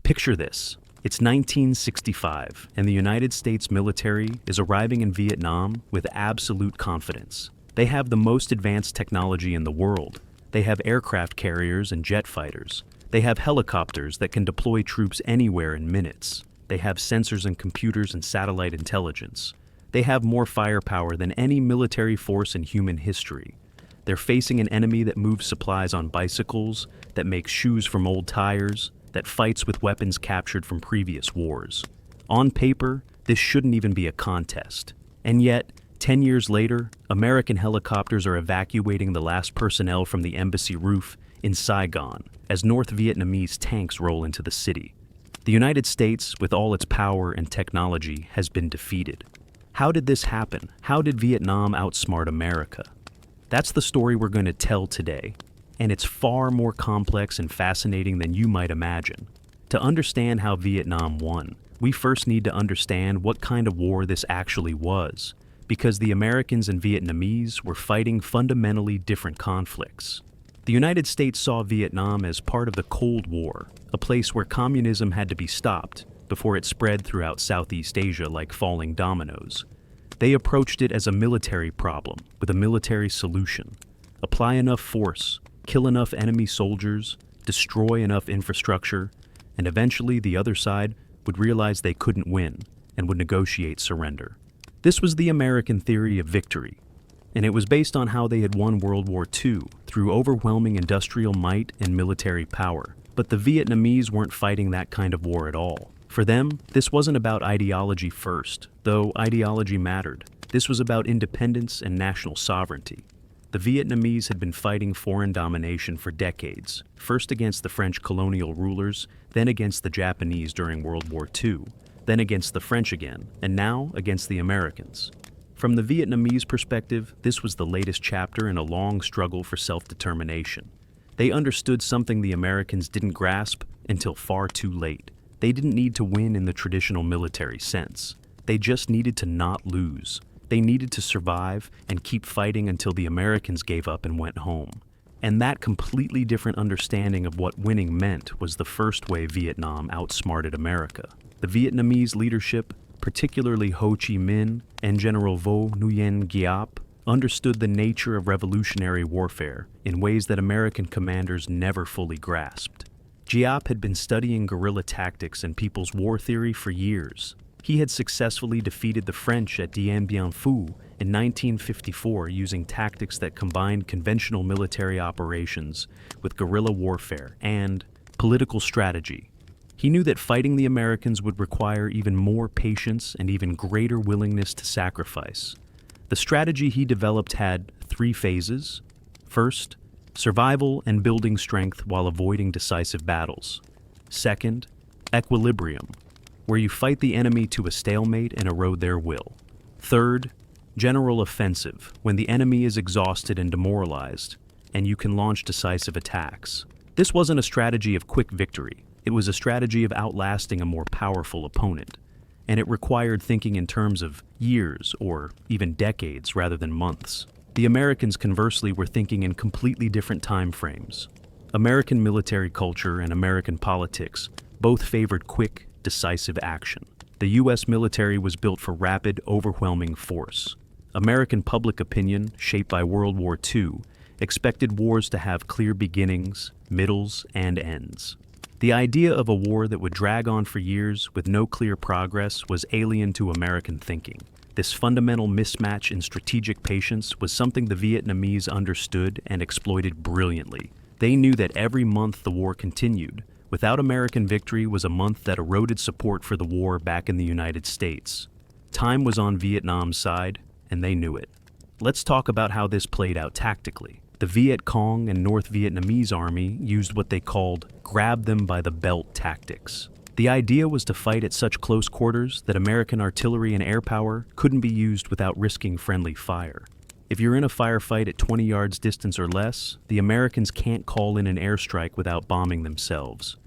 Picture this. It's 1965, and the United States military is arriving in Vietnam with absolute confidence. They have the most advanced technology in the world. They have aircraft carriers and jet fighters. They have helicopters that can deploy troops anywhere in minutes. They have sensors and computers and satellite intelligence. They have more firepower than any military force in human history. They're facing an enemy that moves supplies on bicycles, that makes shoes from old tires, that fights with weapons captured from previous wars. On paper, this shouldn't even be a contest. And yet, 10 years later, American helicopters are evacuating the last personnel from the embassy roof in Saigon as North Vietnamese tanks roll into the city. The United States, with all its power and technology, has been defeated. How did this happen? How did Vietnam outsmart America? That's the story we're going to tell today, and it's far more complex and fascinating than you might imagine. To understand how Vietnam won, we first need to understand what kind of war this actually was, because the Americans and Vietnamese were fighting fundamentally different conflicts. The United States saw Vietnam as part of the Cold War, a place where communism had to be stopped before it spread throughout Southeast Asia like falling dominoes. They approached it as a military problem with a military solution. Apply enough force, kill enough enemy soldiers, destroy enough infrastructure, and eventually the other side would realize they couldn't win and would negotiate surrender. This was the American theory of victory, and it was based on how they had won World War II through overwhelming industrial might and military power. But the Vietnamese weren't fighting that kind of war at all. For them, this wasn't about ideology first, though ideology mattered. This was about independence and national sovereignty. The Vietnamese had been fighting foreign domination for decades, first against the French colonial rulers, then against the Japanese during World War II, then against the French again, and now against the Americans. From the Vietnamese perspective, this was the latest chapter in a long struggle for self-determination. They understood something the Americans didn't grasp until far too late. They didn't need to win in the traditional military sense. They just needed to not lose. They needed to survive and keep fighting until the Americans gave up and went home. And that completely different understanding of what winning meant was the first way Vietnam outsmarted America. The Vietnamese leadership, particularly Ho Chi Minh and General Vo Nguyen Giap, understood the nature of revolutionary warfare in ways that American commanders never fully grasped. Giap had been studying guerrilla tactics and people's war theory for years. He had successfully defeated the French at Dien Bien Phu in 1954 using tactics that combined conventional military operations with guerrilla warfare and political strategy. He knew that fighting the Americans would require even more patience and even greater willingness to sacrifice. The strategy he developed had 3 phases. First, survival and building strength while avoiding decisive battles. Second, equilibrium, where you fight the enemy to a stalemate and erode their will. Third, general offensive, when the enemy is exhausted and demoralized, and you can launch decisive attacks. This wasn't a strategy of quick victory. It was a strategy of outlasting a more powerful opponent, and it required thinking in terms of years or even decades rather than months. The Americans, conversely, were thinking in completely different time frames. American military culture and American politics both favored quick, decisive action. The U.S. military was built for rapid, overwhelming force. American public opinion, shaped by World War II, expected wars to have clear beginnings, middles, and ends. The idea of a war that would drag on for years with no clear progress was alien to American thinking. This fundamental mismatch in strategic patience was something the Vietnamese understood and exploited brilliantly. They knew that every month the war continued, without American victory, was a month that eroded support for the war back in the United States. Time was on Vietnam's side, and they knew it. Let's talk about how this played out tactically. The Viet Cong and North Vietnamese army used what they called grab them by the belt tactics. The idea was to fight at such close quarters that American artillery and air power couldn't be used without risking friendly fire. If you're in a firefight at 20 yards distance or less, the Americans can't call in an airstrike without bombing themselves.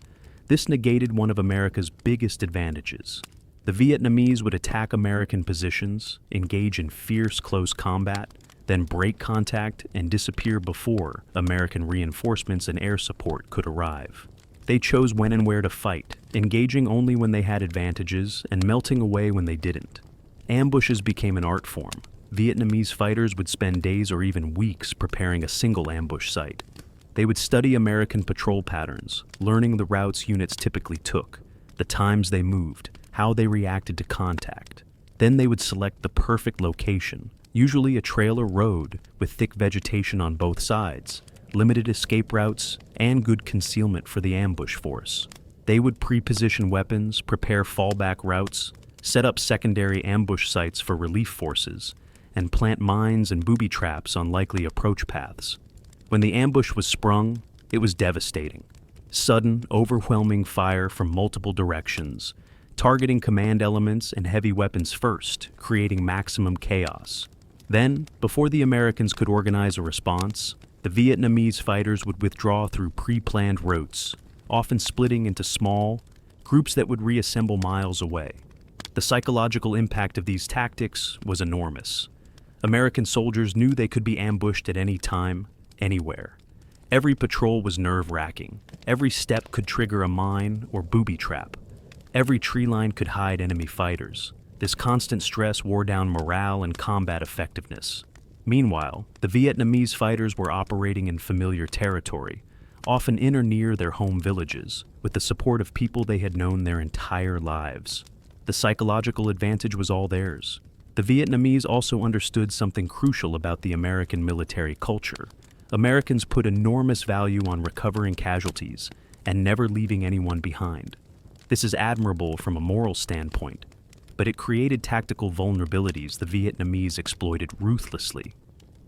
This negated one of America's biggest advantages. The Vietnamese would attack American positions, engage in fierce close combat, then break contact and disappear before American reinforcements and air support could arrive. They chose when and where to fight, engaging only when they had advantages and melting away when they didn't. Ambushes became an art form. Vietnamese fighters would spend days or even weeks preparing a single ambush site. They would study American patrol patterns, learning the routes units typically took, the times they moved, how they reacted to contact. Then they would select the perfect location, usually a trail or road with thick vegetation on both sides, limited escape routes, and good concealment for the ambush force. They would pre-position weapons, prepare fallback routes, set up secondary ambush sites for relief forces, and plant mines and booby traps on likely approach paths. When the ambush was sprung, it was devastating. Sudden, overwhelming fire from multiple directions, targeting command elements and heavy weapons first, creating maximum chaos. Then, before the Americans could organize a response, the Vietnamese fighters would withdraw through pre-planned routes, often splitting into small groups that would reassemble miles away. The psychological impact of these tactics was enormous. American soldiers knew they could be ambushed at any time, anywhere. Every patrol was nerve-wracking. Every step could trigger a mine or booby trap. Every tree line could hide enemy fighters. This constant stress wore down morale and combat effectiveness. Meanwhile, the Vietnamese fighters were operating in familiar territory, often in or near their home villages, with the support of people they had known their entire lives. The psychological advantage was all theirs. The Vietnamese also understood something crucial about the American military culture. Americans put enormous value on recovering casualties and never leaving anyone behind. This is admirable from a moral standpoint, but it created tactical vulnerabilities the Vietnamese exploited ruthlessly.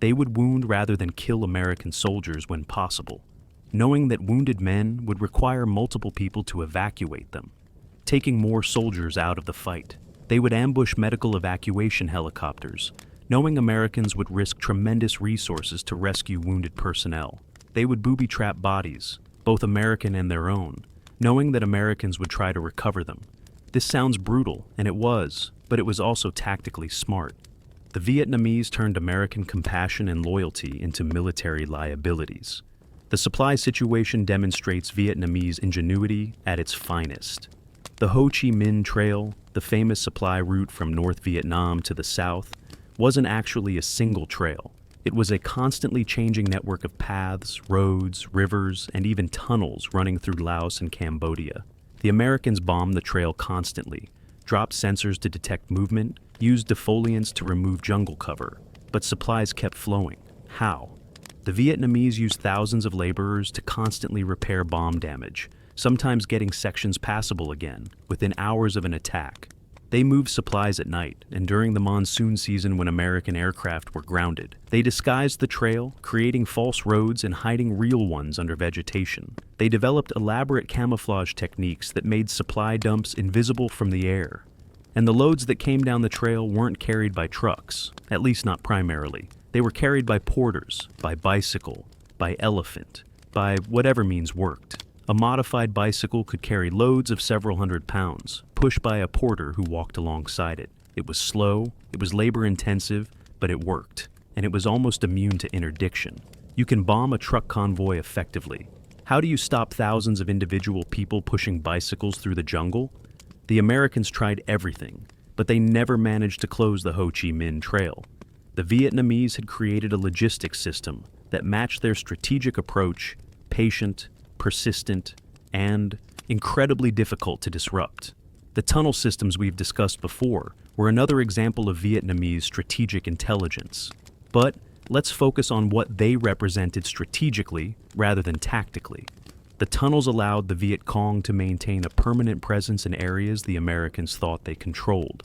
They would wound rather than kill American soldiers when possible, knowing that wounded men would require multiple people to evacuate them, taking more soldiers out of the fight. They would ambush medical evacuation helicopters, knowing Americans would risk tremendous resources to rescue wounded personnel. They would booby-trap bodies, both American and their own, knowing that Americans would try to recover them. This sounds brutal, and it was, but it was also tactically smart. The Vietnamese turned American compassion and loyalty into military liabilities. The supply situation demonstrates Vietnamese ingenuity at its finest. The Ho Chi Minh Trail, the famous supply route from North Vietnam to the south, wasn't actually a single trail. It was a constantly changing network of paths, roads, rivers, and even tunnels running through Laos and Cambodia. The Americans bombed the trail constantly, dropped sensors to detect movement, used defoliants to remove jungle cover, but supplies kept flowing. How? The Vietnamese used thousands of laborers to constantly repair bomb damage, sometimes getting sections passable again within hours of an attack. They moved supplies at night, and during the monsoon season when American aircraft were grounded, they disguised the trail, creating false roads and hiding real ones under vegetation. They developed elaborate camouflage techniques that made supply dumps invisible from the air. And the loads that came down the trail weren't carried by trucks, at least not primarily. They were carried by porters, by bicycle, by elephant, by whatever means worked. A modified bicycle could carry loads of several hundred pounds, pushed by a porter who walked alongside it. It was slow, it was labor-intensive, but it worked, and it was almost immune to interdiction. You can bomb a truck convoy effectively. How do you stop thousands of individual people pushing bicycles through the jungle? The Americans tried everything, but they never managed to close the Ho Chi Minh Trail. The Vietnamese had created a logistics system that matched their strategic approach, patient, persistent, and incredibly difficult to disrupt. The tunnel systems we've discussed before were another example of Vietnamese strategic intelligence. But let's focus on what they represented strategically rather than tactically. The tunnels allowed the Viet Cong to maintain a permanent presence in areas the Americans thought they controlled.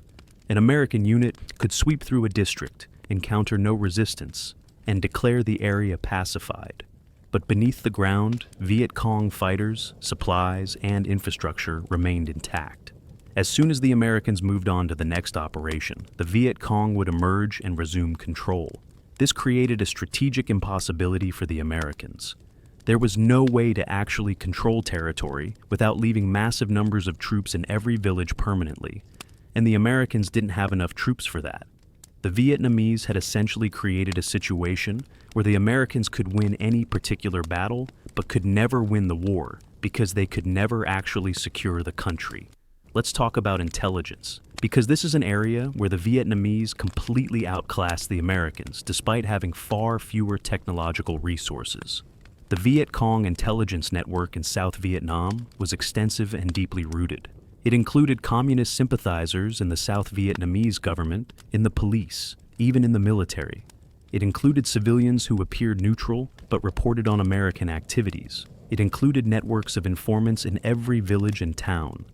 An American unit could sweep through a district, encounter no resistance, and declare the area pacified. But beneath the ground, Viet Cong fighters, supplies, and infrastructure remained intact. As soon as the Americans moved on to the next operation, the Viet Cong would emerge and resume control. This created a strategic impossibility for the Americans. There was no way to actually control territory without leaving massive numbers of troops in every village permanently, and the Americans didn't have enough troops for that. The Vietnamese had essentially created a situation where the Americans could win any particular battle, but could never win the war Because they could never actually secure the country. Let's talk about intelligence, because this is an area where the Vietnamese completely outclassed the Americans despite having far fewer technological resources. The Viet Cong intelligence network in South Vietnam was extensive and deeply rooted. It included communist sympathizers in the South Vietnamese government, in the police, even in the military. It included civilians who appeared neutral but reported on American activities. It included networks of informants in every village and town.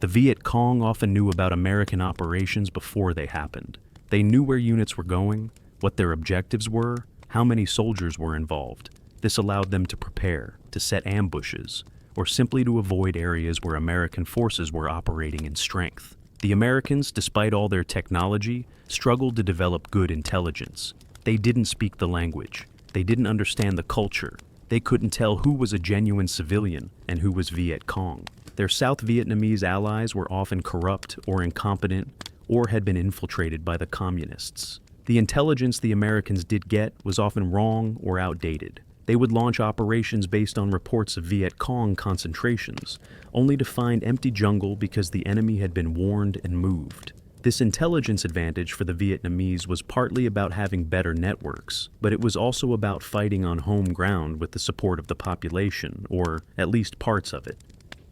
The Viet Cong often knew about American operations before they happened. They knew where units were going, what their objectives were, how many soldiers were involved. This allowed them to prepare, to set ambushes, or simply to avoid areas where American forces were operating in strength. The Americans, despite all their technology, struggled to develop good intelligence. They didn't speak the language. They didn't understand the culture. They couldn't tell who was a genuine civilian and who was Viet Cong. Their South Vietnamese allies were often corrupt or incompetent or had been infiltrated by the communists. The intelligence the Americans did get was often wrong or outdated. They would launch operations based on reports of Viet Cong concentrations, only to find empty jungle because the enemy had been warned and moved. This intelligence advantage for the Vietnamese was partly about having better networks, but it was also about fighting on home ground with the support of the population, or at least parts of it.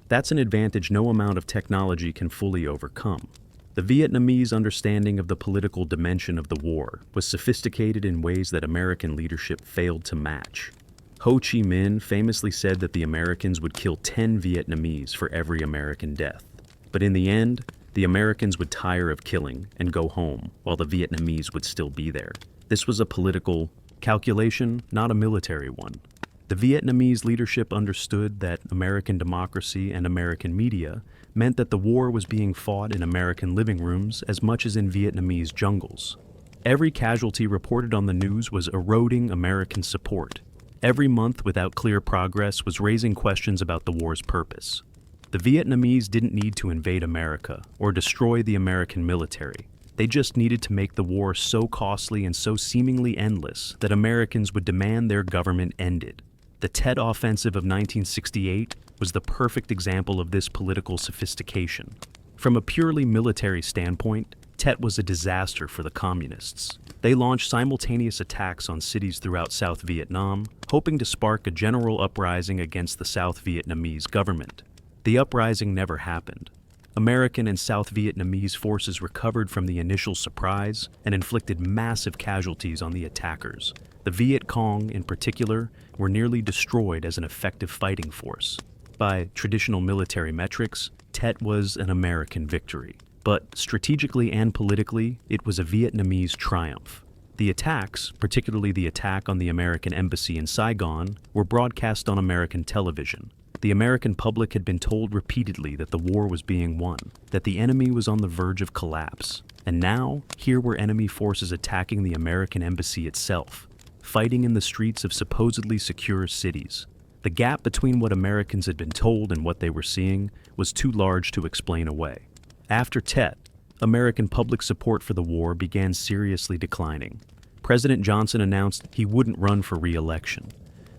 That's an advantage no amount of technology can fully overcome. The Vietnamese understanding of the political dimension of the war was sophisticated in ways that American leadership failed to match. Ho Chi Minh famously said that the Americans would kill 10 Vietnamese for every American death. But in the end, the Americans would tire of killing and go home, while the Vietnamese would still be there. This was a political calculation, not a military one. The Vietnamese leadership understood that American democracy and American media meant that the war was being fought in American living rooms as much as in Vietnamese jungles. Every casualty reported on the news was eroding American support. Every month without clear progress was raising questions about the war's purpose. The Vietnamese didn't need to invade America or destroy the American military. They just needed to make the war so costly and so seemingly endless that Americans would demand their government ended. The Tet Offensive of 1968 was the perfect example of this political sophistication. From a purely military standpoint, Tet was a disaster for the communists. They launched simultaneous attacks on cities throughout South Vietnam, hoping to spark a general uprising against the South Vietnamese government. The uprising never happened. American and South Vietnamese forces recovered from the initial surprise and inflicted massive casualties on the attackers. The Viet Cong, in particular, were nearly destroyed as an effective fighting force. By traditional military metrics, Tet was an American victory. But strategically and politically, it was a Vietnamese triumph. The attacks, particularly the attack on the American embassy in Saigon, were broadcast on American television. The American public had been told repeatedly that the war was being won, that the enemy was on the verge of collapse. And now, here were enemy forces attacking the American embassy itself, fighting in the streets of supposedly secure cities. The gap between what Americans had been told and what they were seeing was too large to explain away. After Tet, American public support for the war began seriously declining. President Johnson announced he wouldn't run for re-election.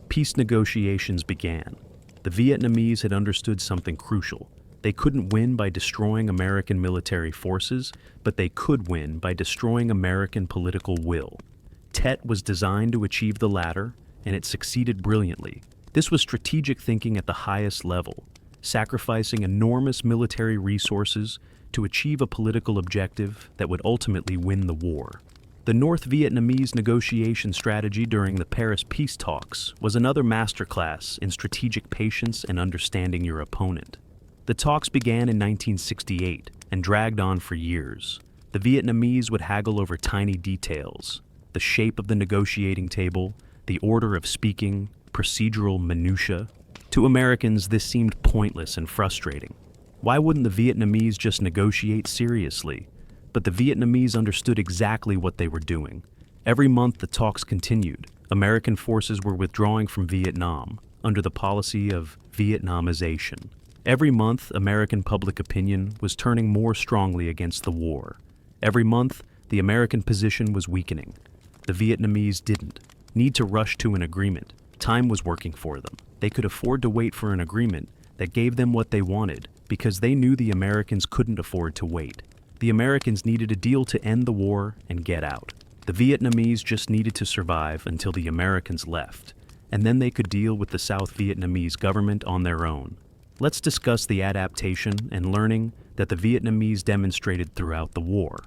Peace negotiations began. The Vietnamese had understood something crucial. They couldn't win by destroying American military forces, but they could win by destroying American political will. Tet was designed to achieve the latter, and it succeeded brilliantly. This was strategic thinking at the highest level, sacrificing enormous military resources to achieve a political objective that would ultimately win the war. The North Vietnamese negotiation strategy during the Paris peace talks was another masterclass in strategic patience and understanding your opponent. The talks began in 1968 and dragged on for years. The Vietnamese would haggle over tiny details, the shape of the negotiating table, the order of speaking, procedural minutiae. To Americans, this seemed pointless and frustrating. Why wouldn't the Vietnamese just negotiate seriously? But the Vietnamese understood exactly what they were doing. Every month the talks continued. American forces were withdrawing from Vietnam under the policy of Vietnamization. Every month, American public opinion was turning more strongly against the war. Every month, the American position was weakening. The Vietnamese didn't need to rush to an agreement. Time was working for them. They could afford to wait for an agreement that gave them what they wanted because they knew the Americans couldn't afford to wait. The Americans needed a deal to end the war and get out. The Vietnamese just needed to survive until the Americans left, and then they could deal with the South Vietnamese government on their own. Let's discuss the adaptation and learning that the Vietnamese demonstrated throughout the war.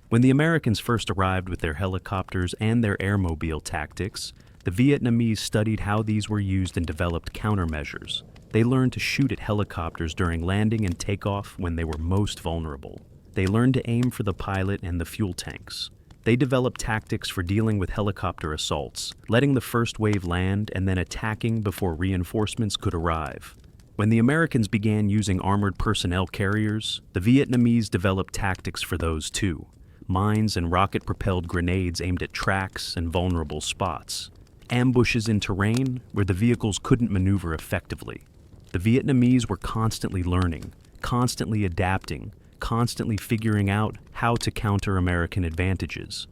When the Americans first arrived with their helicopters and their airmobile tactics, the Vietnamese studied how these were used and developed countermeasures. They learned to shoot at helicopters during landing and takeoff when they were most vulnerable. They learned to aim for the pilot and the fuel tanks. They developed tactics for dealing with helicopter assaults, letting the first wave land and then attacking before reinforcements could arrive. When the Americans began using armored personnel carriers, the Vietnamese developed tactics for those too. Mines and rocket-propelled grenades aimed at tracks and vulnerable spots. Ambushes in terrain where the vehicles couldn't maneuver effectively. The Vietnamese were constantly learning, constantly adapting, constantly figuring out how to counter American advantages.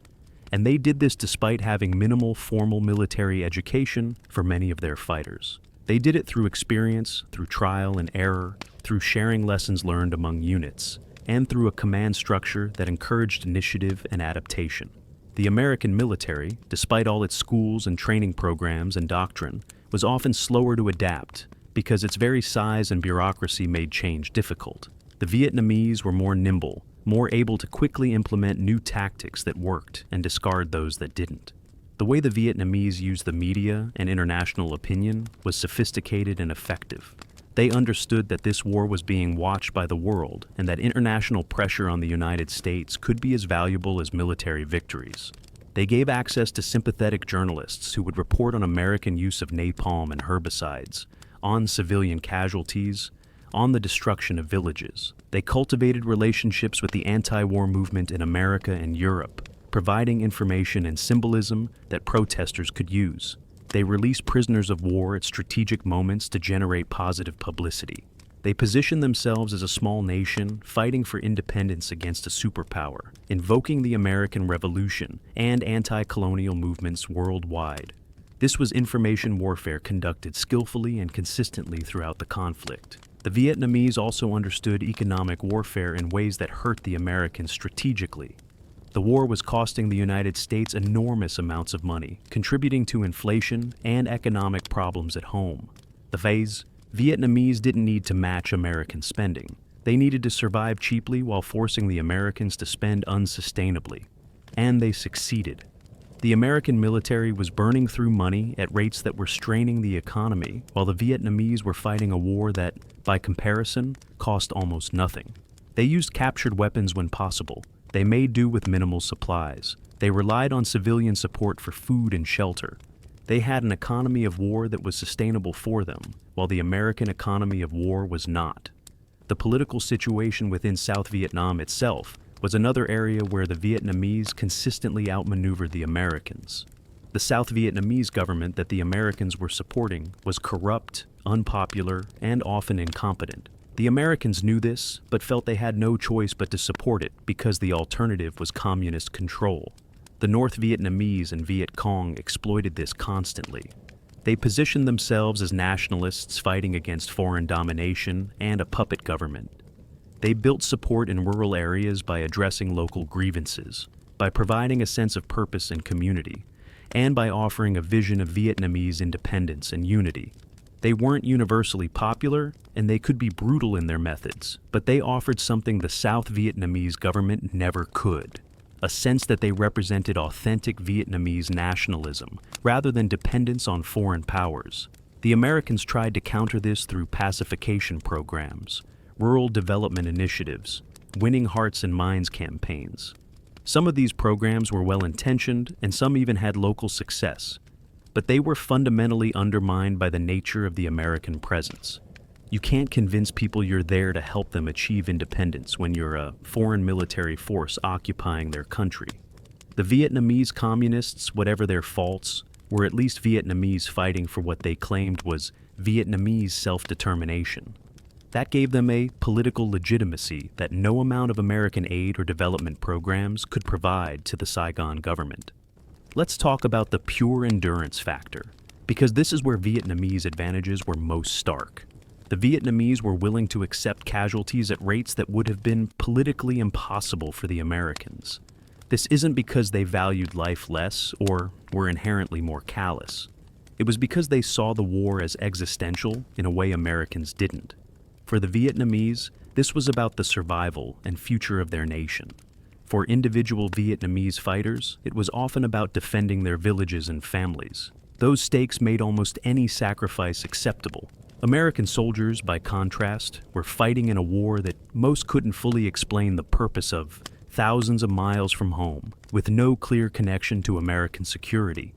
And they did this despite having minimal formal military education for many of their fighters. They did it through experience, through trial and error, through sharing lessons learned among units, and through a command structure that encouraged initiative and adaptation. The American military, despite all its schools and training programs and doctrine, was often slower to adapt because its very size and bureaucracy made change difficult. The Vietnamese were more nimble, more able to quickly implement new tactics that worked and discard those that didn't. The way the Vietnamese used the media and international opinion was sophisticated and effective. They understood that this war was being watched by the world and that international pressure on the United States could be as valuable as military victories. They gave access to sympathetic journalists who would report on American use of napalm and herbicides, on civilian casualties, on the destruction of villages. They cultivated relationships with the anti-war movement in America and Europe, providing information and symbolism that protesters could use. They released prisoners of war at strategic moments to generate positive publicity. They positioned themselves as a small nation fighting for independence against a superpower, invoking the American Revolution and anti-colonial movements worldwide. This was information warfare conducted skillfully and consistently throughout the conflict. The Vietnamese also understood economic warfare in ways that hurt the Americans strategically. The war was costing the United States enormous amounts of money, contributing to inflation and economic problems at home. The Vietnamese didn't need to match American spending. They needed to survive cheaply while forcing the Americans to spend unsustainably. And they succeeded. The American military was burning through money at rates that were straining the economy, while the Vietnamese were fighting a war that, by comparison, cost almost nothing. They used captured weapons when possible. They made do with minimal supplies. They relied on civilian support for food and shelter. They had an economy of war that was sustainable for them, while the American economy of war was not. The political situation within South Vietnam itself was another area where the Vietnamese consistently outmaneuvered the Americans. The South Vietnamese government that the Americans were supporting was corrupt, unpopular, and often incompetent. The Americans knew this, but felt they had no choice but to support it because the alternative was communist control. The North Vietnamese and Viet Cong exploited this constantly. They positioned themselves as nationalists fighting against foreign domination and a puppet government. They built support in rural areas by addressing local grievances, by providing a sense of purpose and community, and by offering a vision of Vietnamese independence and unity. They weren't universally popular, and they could be brutal in their methods, but they offered something the South Vietnamese government never could: a sense that they represented authentic Vietnamese nationalism, rather than dependence on foreign powers. The Americans tried to counter this through pacification programs, rural development initiatives, winning hearts and minds campaigns. Some of these programs were well-intentioned, and some even had local success, but they were fundamentally undermined by the nature of the American presence. You can't convince people you're there to help them achieve independence when you're a foreign military force occupying their country. The Vietnamese communists, whatever their faults, were at least Vietnamese fighting for what they claimed was Vietnamese self-determination. That gave them a political legitimacy that no amount of American aid or development programs could provide to the Saigon government. Let's talk about the pure endurance factor, because this is where Vietnamese advantages were most stark. The Vietnamese were willing to accept casualties at rates that would have been politically impossible for the Americans. This isn't because they valued life less or were inherently more callous. It was because they saw the war as existential in a way Americans didn't. For the Vietnamese, this was about the survival and future of their nation. For individual Vietnamese fighters, it was often about defending their villages and families. Those stakes made almost any sacrifice acceptable. American soldiers, by contrast, were fighting in a war that most couldn't fully explain the purpose of, thousands of miles from home, with no clear connection to American security.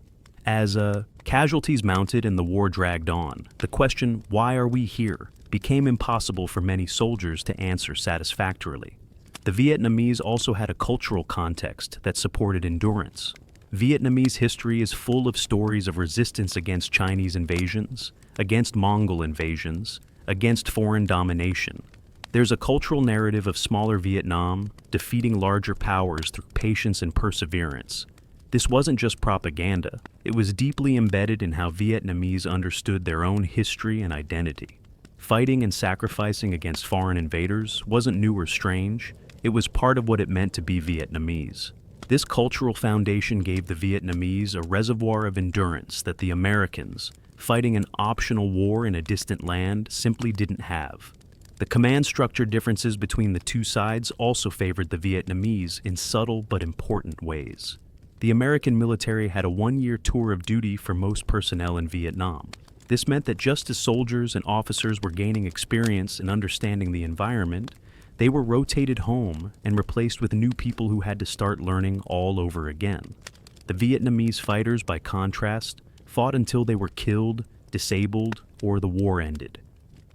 As casualties mounted and the war dragged on, the question, "Why are we here?" became impossible for many soldiers to answer satisfactorily. The Vietnamese also had a cultural context that supported endurance. Vietnamese history is full of stories of resistance against Chinese invasions, against Mongol invasions, against foreign domination. There's a cultural narrative of smaller Vietnam defeating larger powers through patience and perseverance. This wasn't just propaganda, it was deeply embedded in how Vietnamese understood their own history and identity. Fighting and sacrificing against foreign invaders wasn't new or strange, it was part of what it meant to be Vietnamese. This cultural foundation gave the Vietnamese a reservoir of endurance that the Americans, fighting an optional war in a distant land, simply didn't have. The command structure differences between the two sides also favored the Vietnamese in subtle but important ways. The American military had a one-year tour of duty for most personnel in Vietnam. This meant that just as soldiers and officers were gaining experience in understanding the environment, they were rotated home and replaced with new people who had to start learning all over again. The Vietnamese fighters, by contrast, fought until they were killed, disabled, or the war ended.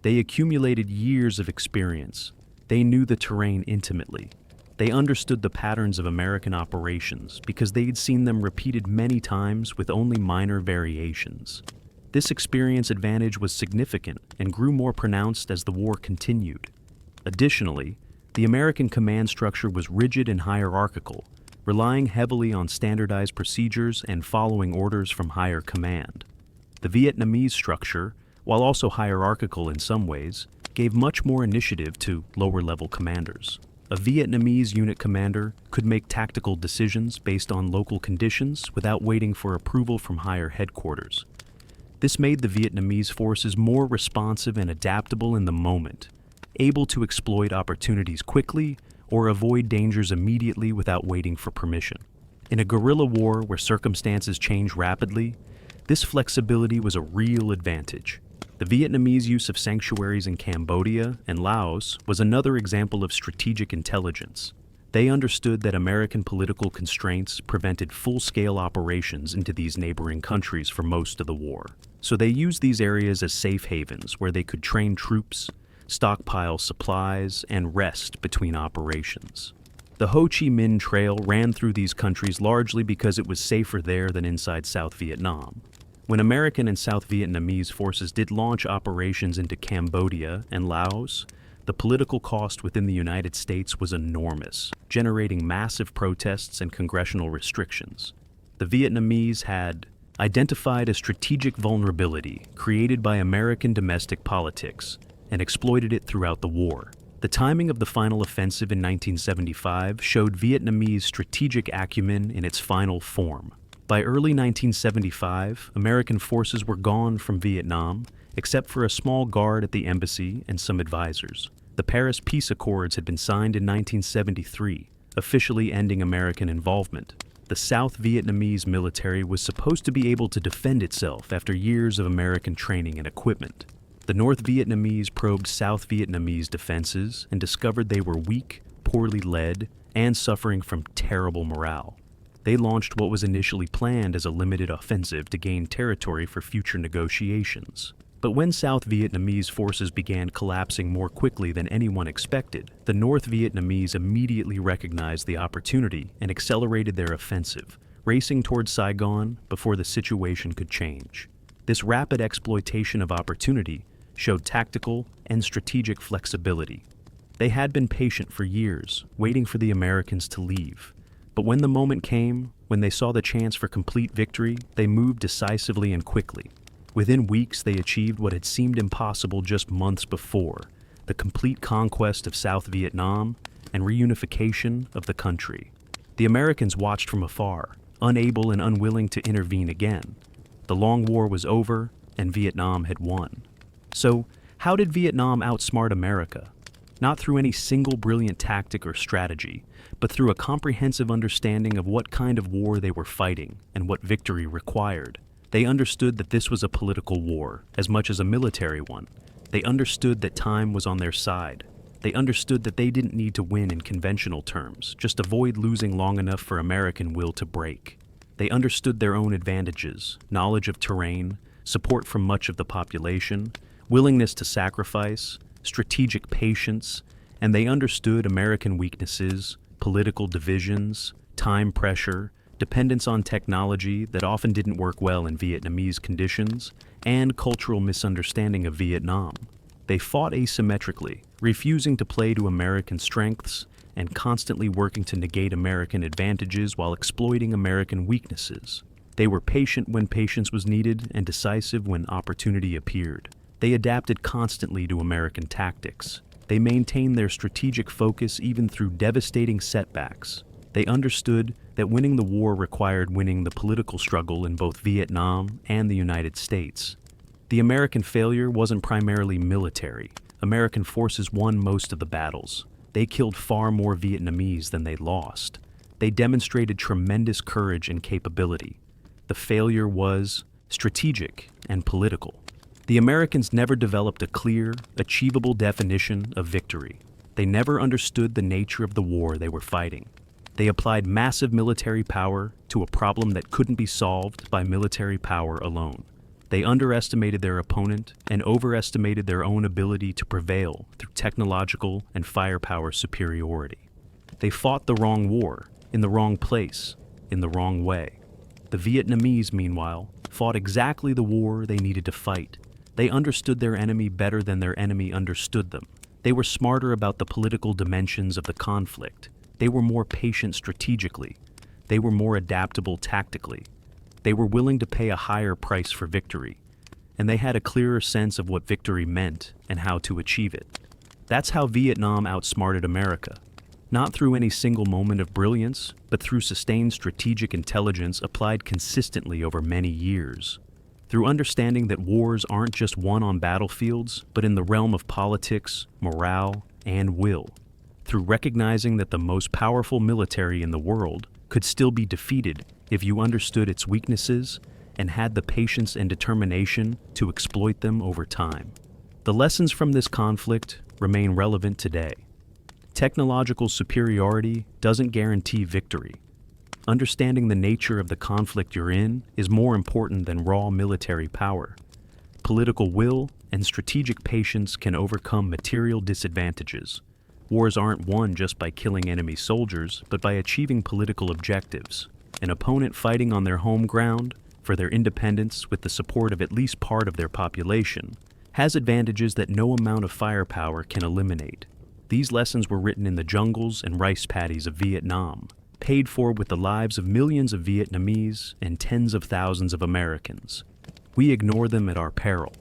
They accumulated years of experience. They knew the terrain intimately. They understood the patterns of American operations because they'd seen them repeated many times with only minor variations. This experience advantage was significant and grew more pronounced as the war continued. Additionally, the American command structure was rigid and hierarchical, relying heavily on standardized procedures and following orders from higher command. The Vietnamese structure, while also hierarchical in some ways, gave much more initiative to lower-level commanders. A Vietnamese unit commander could make tactical decisions based on local conditions without waiting for approval from higher headquarters. This made the Vietnamese forces more responsive and adaptable in the moment, able to exploit opportunities quickly or avoid dangers immediately without waiting for permission. In a guerrilla war where circumstances change rapidly, this flexibility was a real advantage. The Vietnamese use of sanctuaries in Cambodia and Laos was another example of strategic intelligence. They understood that American political constraints prevented full-scale operations into these neighboring countries for most of the war. So they used these areas as safe havens where they could train troops, stockpile supplies, and rest between operations. The Ho Chi Minh Trail ran through these countries largely because it was safer there than inside South Vietnam. When American and South Vietnamese forces did launch operations into Cambodia and Laos, the political cost within the United States was enormous, generating massive protests and congressional restrictions. The Vietnamese had identified a strategic vulnerability created by American domestic politics and exploited it throughout the war. The timing of the final offensive in 1975 showed Vietnamese strategic acumen in its final form. By early 1975, American forces were gone from Vietnam, except for a small guard at the embassy and some advisors. The Paris Peace Accords had been signed in 1973, officially ending American involvement. The South Vietnamese military was supposed to be able to defend itself after years of American training and equipment. The North Vietnamese probed South Vietnamese defenses and discovered they were weak, poorly led, and suffering from terrible morale. They launched what was initially planned as a limited offensive to gain territory for future negotiations. But when South Vietnamese forces began collapsing more quickly than anyone expected, the North Vietnamese immediately recognized the opportunity and accelerated their offensive, racing towards Saigon before the situation could change. This rapid exploitation of opportunity showed tactical and strategic flexibility. They had been patient for years, waiting for the Americans to leave. But when the moment came, when they saw the chance for complete victory, they moved decisively and quickly. Within weeks, they achieved what had seemed impossible just months before: the complete conquest of South Vietnam and reunification of the country. The Americans watched from afar, unable and unwilling to intervene again. The long war was over, and Vietnam had won. So, how did Vietnam outsmart America? Not through any single brilliant tactic or strategy, but through a comprehensive understanding of what kind of war they were fighting and what victory required. They understood that this was a political war as much as a military one. They understood that time was on their side. They understood that they didn't need to win in conventional terms, just avoid losing long enough for American will to break. They understood their own advantages: knowledge of terrain, support from much of the population, willingness to sacrifice, strategic patience, and they understood American weaknesses: political divisions, time pressure, dependence on technology that often didn't work well in Vietnamese conditions, and cultural misunderstanding of Vietnam. They fought asymmetrically, refusing to play to American strengths and constantly working to negate American advantages while exploiting American weaknesses. They were patient when patience was needed and decisive when opportunity appeared. They adapted constantly to American tactics. They maintained their strategic focus even through devastating setbacks. They understood that winning the war required winning the political struggle in both Vietnam and the United States. The American failure wasn't primarily military. American forces won most of the battles. They killed far more Vietnamese than they lost. They demonstrated tremendous courage and capability. The failure was strategic and political. The Americans never developed a clear, achievable definition of victory. They never understood the nature of the war they were fighting. They applied massive military power to a problem that couldn't be solved by military power alone. They underestimated their opponent and overestimated their own ability to prevail through technological and firepower superiority. They fought the wrong war, in the wrong place, in the wrong way. The Vietnamese, meanwhile, fought exactly the war they needed to fight. They understood their enemy better than their enemy understood them. They were smarter about the political dimensions of the conflict. They were more patient strategically. They were more adaptable tactically. They were willing to pay a higher price for victory, and they had a clearer sense of what victory meant and how to achieve it. That's how Vietnam outsmarted America. Not through any single moment of brilliance, but through sustained strategic intelligence applied consistently over many years. Through understanding that wars aren't just won on battlefields, but in the realm of politics, morale, and will. Through recognizing that the most powerful military in the world could still be defeated if you understood its weaknesses and had the patience and determination to exploit them over time. The lessons from this conflict remain relevant today. Technological superiority doesn't guarantee victory. Understanding the nature of the conflict you're in is more important than raw military power. Political will and strategic patience can overcome material disadvantages. Wars aren't won just by killing enemy soldiers, but by achieving political objectives. An opponent fighting on their home ground, for their independence with the support of at least part of their population, has advantages that no amount of firepower can eliminate. These lessons were written in the jungles and rice paddies of Vietnam, paid for with the lives of millions of Vietnamese and tens of thousands of Americans. We ignore them at our peril.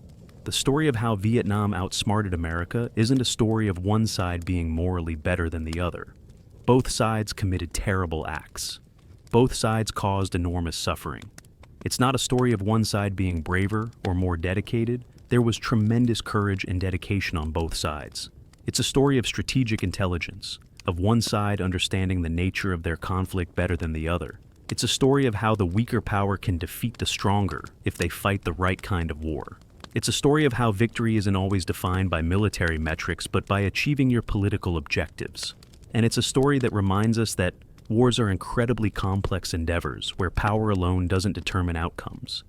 The story of how Vietnam outsmarted America isn't a story of one side being morally better than the other. Both sides committed terrible acts. Both sides caused enormous suffering. It's not a story of one side being braver or more dedicated. There was tremendous courage and dedication on both sides. It's a story of strategic intelligence, of one side understanding the nature of their conflict better than the other. It's a story of how the weaker power can defeat the stronger if they fight the right kind of war. It's a story of how victory isn't always defined by military metrics, but by achieving your political objectives. And it's a story that reminds us that wars are incredibly complex endeavors where power alone doesn't determine outcomes.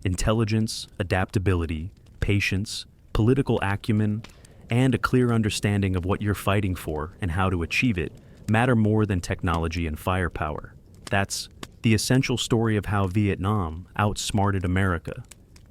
Intelligence, adaptability, patience, political acumen, and a clear understanding of what you're fighting for and how to achieve it matter more than technology and firepower. That's the essential story of how Vietnam outsmarted America.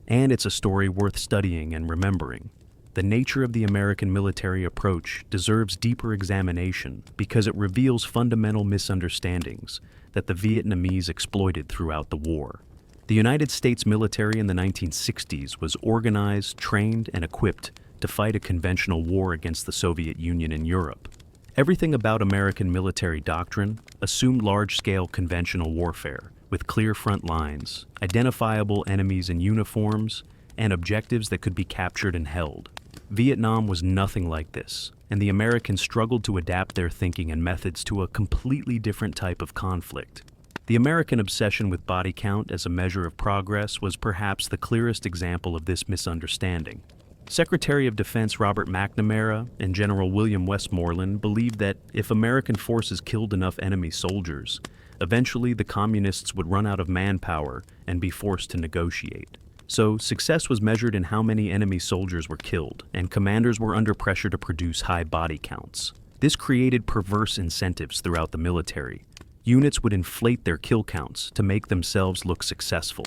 And it's a story worth studying and remembering. The nature of the American military approach deserves deeper examination because it reveals fundamental misunderstandings that the Vietnamese exploited throughout the war. The United States military in the 1960s was organized, trained, and equipped to fight a conventional war against the Soviet Union in Europe. Everything about American military doctrine assumed large-scale conventional warfare, with clear front lines, identifiable enemies in uniforms, and objectives that could be captured and held. Vietnam was nothing like this, and the Americans struggled to adapt their thinking and methods to a completely different type of conflict. The American obsession with body count as a measure of progress was perhaps the clearest example of this misunderstanding. Secretary of Defense Robert McNamara and General William Westmoreland believed that if American forces killed enough enemy soldiers, eventually the communists would run out of manpower and be forced to negotiate. So success was measured in how many enemy soldiers were killed, and commanders were under pressure to produce high body counts. This created perverse incentives throughout the military. Units would inflate their kill counts to make themselves look successful.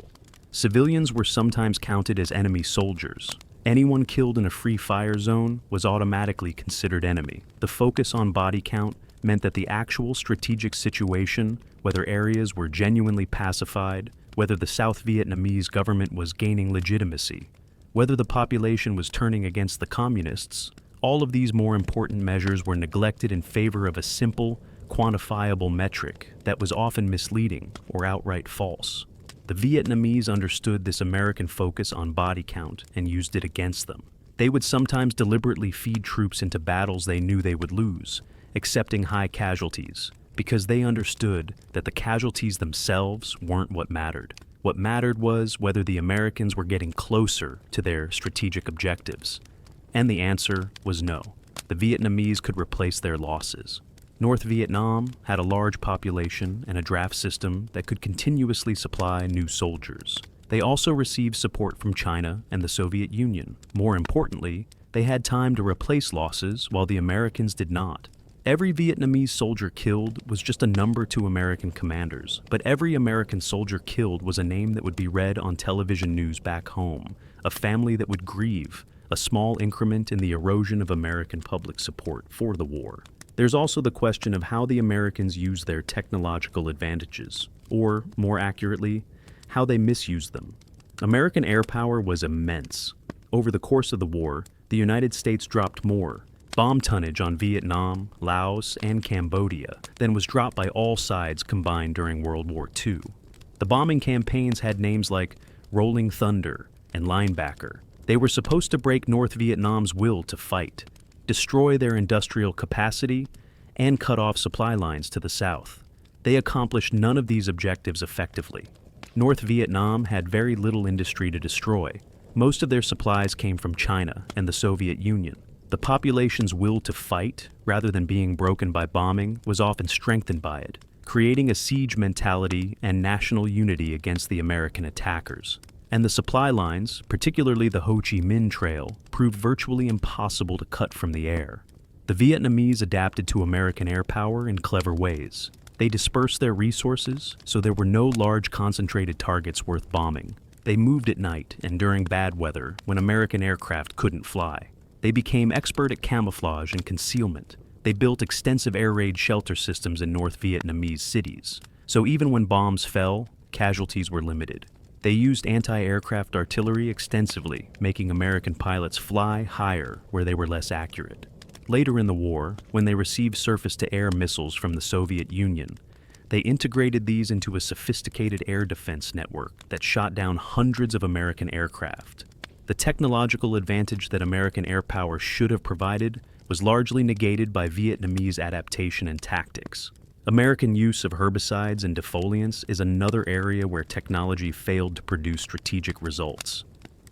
Civilians were sometimes counted as enemy soldiers. Anyone killed in a free fire zone was automatically considered enemy. The focus on body count meant that the actual strategic situation, whether areas were genuinely pacified, whether the South Vietnamese government was gaining legitimacy, whether the population was turning against the communists, all of these more important measures were neglected in favor of a simple, quantifiable metric that was often misleading or outright false. The Vietnamese understood this American focus on body count and used it against them. They would sometimes deliberately feed troops into battles they knew they would lose, accepting high casualties, because they understood that the casualties themselves weren't what mattered. What mattered was whether the Americans were getting closer to their strategic objectives. And the answer was no. The Vietnamese could replace their losses. North Vietnam had a large population and a draft system that could continuously supply new soldiers. They also received support from China and the Soviet Union. More importantly, they had time to replace losses while the Americans did not. Every Vietnamese soldier killed was just a number to American commanders, but every American soldier killed was a name that would be read on television news back home, a family that would grieve, a small increment in the erosion of American public support for the war. There's also the question of how the Americans used their technological advantages, or, more accurately, how they misused them. American air power was immense. Over the course of the war, the United States dropped more bomb tonnage on Vietnam, Laos, and Cambodia than was dropped by all sides combined during World War II. The bombing campaigns had names like Rolling Thunder and Linebacker. They were supposed to break North Vietnam's will to fight, destroy their industrial capacity, and cut off supply lines to the south. They accomplished none of these objectives effectively. North Vietnam had very little industry to destroy. Most of their supplies came from China and the Soviet Union. The population's will to fight, rather than being broken by bombing, was often strengthened by it, creating a siege mentality and national unity against the American attackers. And the supply lines, particularly the Ho Chi Minh Trail, proved virtually impossible to cut from the air. The Vietnamese adapted to American air power in clever ways. They dispersed their resources, so there were no large concentrated targets worth bombing. They moved at night and during bad weather, when American aircraft couldn't fly. They became expert at camouflage and concealment. They built extensive air raid shelter systems in North Vietnamese cities. So even when bombs fell, casualties were limited. They used anti-aircraft artillery extensively, making American pilots fly higher where they were less accurate. Later in the war, when they received surface-to-air missiles from the Soviet Union, they integrated these into a sophisticated air defense network that shot down hundreds of American aircraft. The technological advantage that American air power should have provided was largely negated by Vietnamese adaptation and tactics. American use of herbicides and defoliants is another area where technology failed to produce strategic results.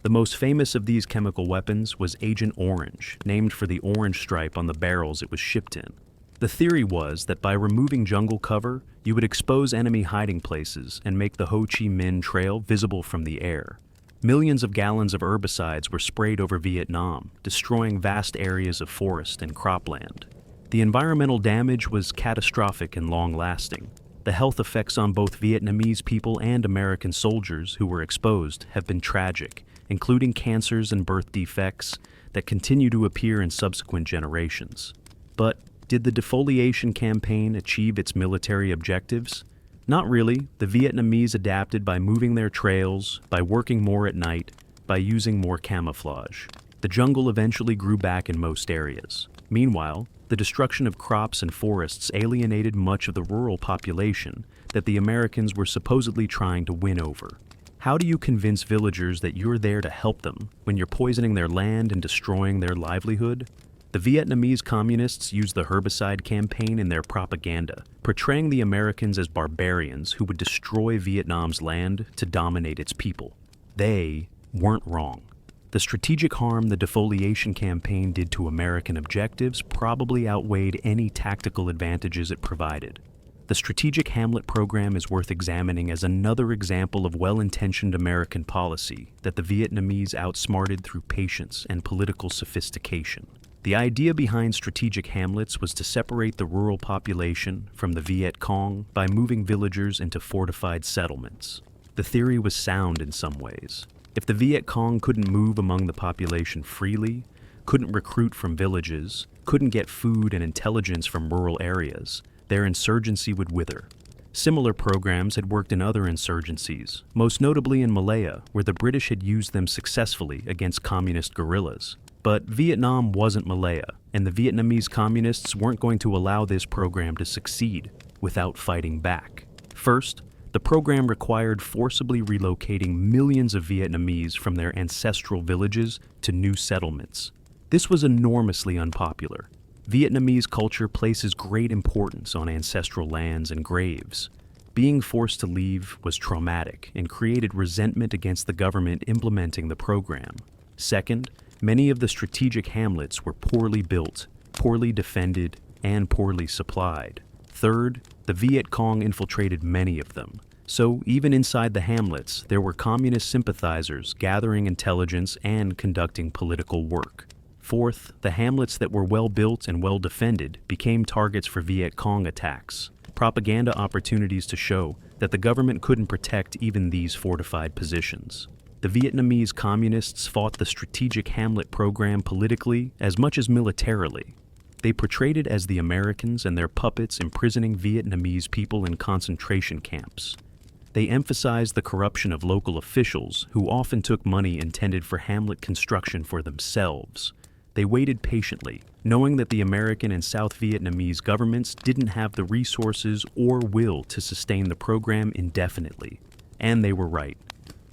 The most famous of these chemical weapons was Agent Orange, named for the orange stripe on the barrels it was shipped in. The theory was that by removing jungle cover, you would expose enemy hiding places and make the Ho Chi Minh Trail visible from the air. Millions of gallons of herbicides were sprayed over Vietnam, destroying vast areas of forest and cropland. The environmental damage was catastrophic and long-lasting. The health effects on both Vietnamese people and American soldiers who were exposed have been tragic, including cancers and birth defects that continue to appear in subsequent generations. But did the defoliation campaign achieve its military objectives? Not really. The Vietnamese adapted by moving their trails, by working more at night, by using more camouflage. The jungle eventually grew back in most areas. Meanwhile, the destruction of crops and forests alienated much of the rural population that the Americans were supposedly trying to win over. How do you convince villagers that you're there to help them when you're poisoning their land and destroying their livelihood? The Vietnamese communists used the herbicide campaign in their propaganda, portraying the Americans as barbarians who would destroy Vietnam's land to dominate its people. They weren't wrong. The strategic harm the defoliation campaign did to American objectives probably outweighed any tactical advantages it provided. The Strategic Hamlet program is worth examining as another example of well-intentioned American policy that the Vietnamese outsmarted through patience and political sophistication. The idea behind strategic hamlets was to separate the rural population from the Viet Cong by moving villagers into fortified settlements. The theory was sound in some ways. If the Viet Cong couldn't move among the population freely, couldn't recruit from villages, couldn't get food and intelligence from rural areas, their insurgency would wither. Similar programs had worked in other insurgencies, most notably in Malaya, where the British had used them successfully against communist guerrillas. But Vietnam wasn't Malaya, and the Vietnamese communists weren't going to allow this program to succeed without fighting back. First, the program required forcibly relocating millions of Vietnamese from their ancestral villages to new settlements. This was enormously unpopular. Vietnamese culture places great importance on ancestral lands and graves. Being forced to leave was traumatic and created resentment against the government implementing the program. Second, many of the strategic hamlets were poorly built, poorly defended, and poorly supplied. Third, the Viet Cong infiltrated many of them. So even inside the hamlets, there were communist sympathizers gathering intelligence and conducting political work. Fourth, the hamlets that were well built and well defended became targets for Viet Cong attacks, propaganda opportunities to show that the government couldn't protect even these fortified positions. The Vietnamese communists fought the strategic hamlet program politically as much as militarily. They portrayed it as the Americans and their puppets imprisoning Vietnamese people in concentration camps. They emphasized the corruption of local officials who often took money intended for hamlet construction for themselves. They waited patiently, knowing that the American and South Vietnamese governments didn't have the resources or will to sustain the program indefinitely. And they were right.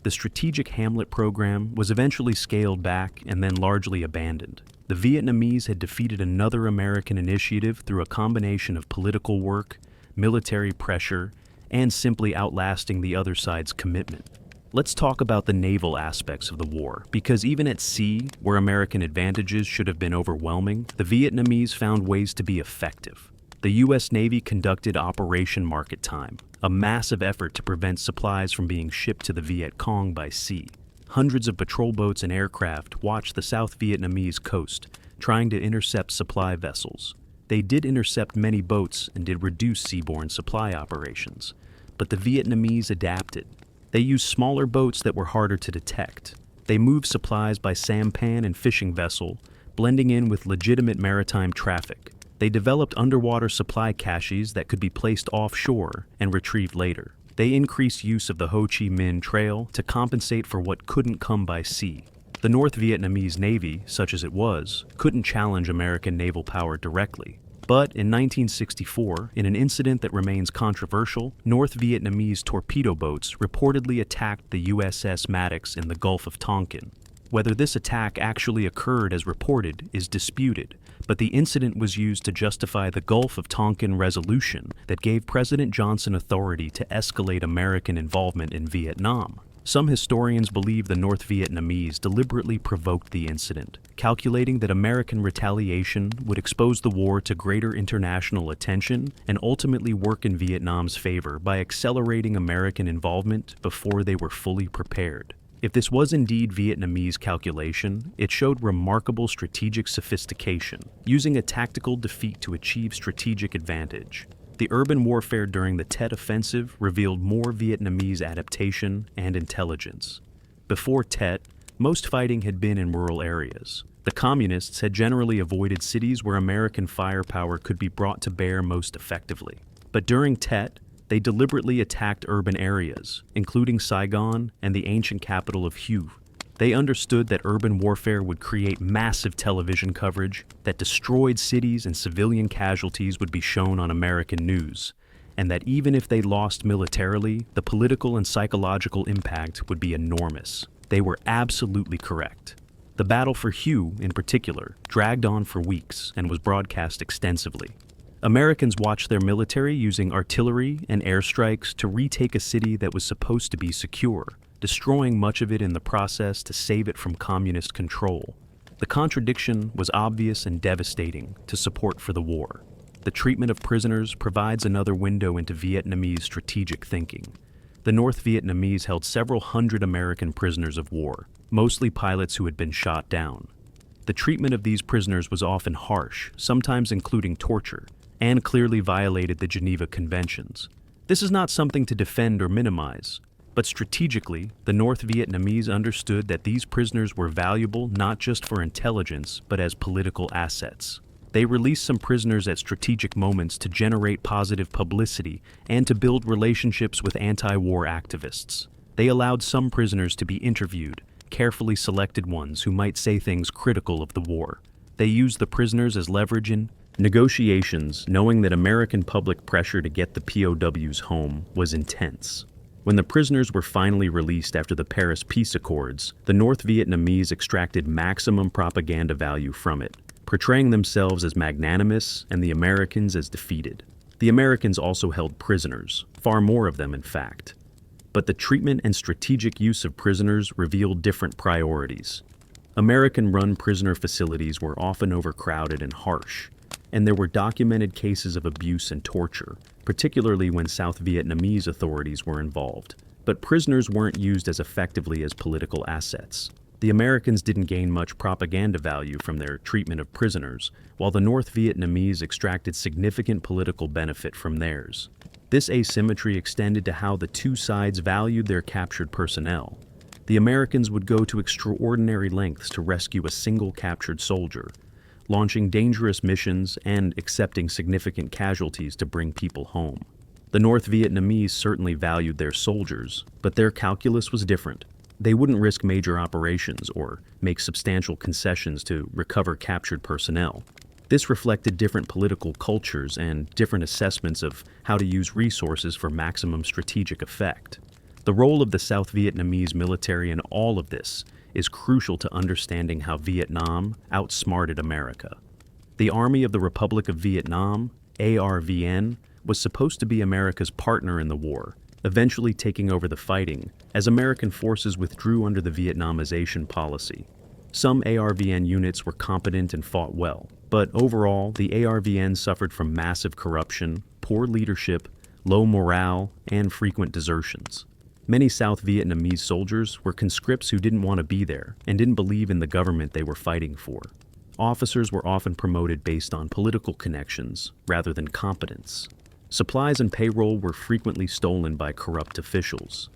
The strategic hamlet program was eventually scaled back and then largely abandoned. The Vietnamese had defeated another American initiative through a combination of political work, military pressure, and simply outlasting the other side's commitment. Let's talk about the naval aspects of the war, because even at sea, where American advantages should have been overwhelming, the Vietnamese found ways to be effective. The U.S. Navy conducted Operation Market Time, a massive effort to prevent supplies from being shipped to the Viet Cong by sea. Hundreds of patrol boats and aircraft watched the South Vietnamese coast, trying to intercept supply vessels. They did intercept many boats and did reduce seaborne supply operations. But the Vietnamese adapted. They used smaller boats that were harder to detect. They moved supplies by sampan and fishing vessel, blending in with legitimate maritime traffic. They developed underwater supply caches that could be placed offshore and retrieved later. They increased use of the Ho Chi Minh Trail to compensate for what couldn't come by sea. The North Vietnamese Navy, such as it was, couldn't challenge American naval power directly. But in 1964, in an incident that remains controversial, North Vietnamese torpedo boats reportedly attacked the USS Maddox in the Gulf of Tonkin. Whether this attack actually occurred as reported is disputed, but the incident was used to justify the Gulf of Tonkin resolution that gave President Johnson authority to escalate American involvement in Vietnam. Some historians believe the North Vietnamese deliberately provoked the incident, calculating that American retaliation would expose the war to greater international attention and ultimately work in Vietnam's favor by accelerating American involvement before they were fully prepared. If this was indeed Vietnamese calculation, it showed remarkable strategic sophistication, using a tactical defeat to achieve strategic advantage. The urban warfare during the Tet Offensive revealed more Vietnamese adaptation and intelligence. Before Tet, most fighting had been in rural areas. The communists had generally avoided cities where American firepower could be brought to bear most effectively. But during Tet, They deliberately attacked urban areas, including Saigon and the ancient capital of Hue. They understood that urban warfare would create massive television coverage, that destroyed cities and civilian casualties would be shown on American news, and that even if they lost militarily, the political and psychological impact would be enormous. They were absolutely correct. The battle for Hue, in particular, dragged on for weeks and was broadcast extensively. Americans watched their military using artillery and airstrikes to retake a city that was supposed to be secure, destroying much of it in the process to save it from communist control. The contradiction was obvious and devastating to support for the war. The treatment of prisoners provides another window into Vietnamese strategic thinking. The North Vietnamese held several hundred American prisoners of war, mostly pilots who had been shot down. The treatment of these prisoners was often harsh, sometimes including torture, and clearly violated the Geneva Conventions. This is not something to defend or minimize, but strategically, the North Vietnamese understood that these prisoners were valuable not just for intelligence, but as political assets. They released some prisoners at strategic moments to generate positive publicity and to build relationships with anti-war activists. They allowed some prisoners to be interviewed, carefully selected ones who might say things critical of the war. They used the prisoners as leverage in negotiations, knowing that American public pressure to get the POWs home was intense. When the prisoners were finally released after the Paris Peace Accords, the North Vietnamese extracted maximum propaganda value from it, portraying themselves as magnanimous and the Americans as defeated. The Americans also held prisoners, far more of them in fact. But the treatment and strategic use of prisoners revealed different priorities. American-run prisoner facilities were often overcrowded and harsh, and there were documented cases of abuse and torture, particularly when South Vietnamese authorities were involved. But prisoners weren't used as effectively as political assets. The Americans didn't gain much propaganda value from their treatment of prisoners, while the North Vietnamese extracted significant political benefit from theirs. This asymmetry extended to how the two sides valued their captured personnel. The Americans would go to extraordinary lengths to rescue a single captured soldier, launching dangerous missions and accepting significant casualties to bring people home. The North Vietnamese certainly valued their soldiers, but their calculus was different. They wouldn't risk major operations or make substantial concessions to recover captured personnel. This reflected different political cultures and different assessments of how to use resources for maximum strategic effect. The role of the South Vietnamese military in all of this is crucial to understanding how Vietnam outsmarted America. The Army of the Republic of Vietnam, ARVN, was supposed to be America's partner in the war, eventually taking over the fighting as American forces withdrew under the Vietnamization policy. Some ARVN units were competent and fought well, but overall, the ARVN suffered from massive corruption, poor leadership, low morale, and frequent desertions. Many South Vietnamese soldiers were conscripts who didn't want to be there and didn't believe in the government they were fighting for. Officers were often promoted based on political connections rather than competence. Supplies and payroll were frequently stolen by corrupt officials.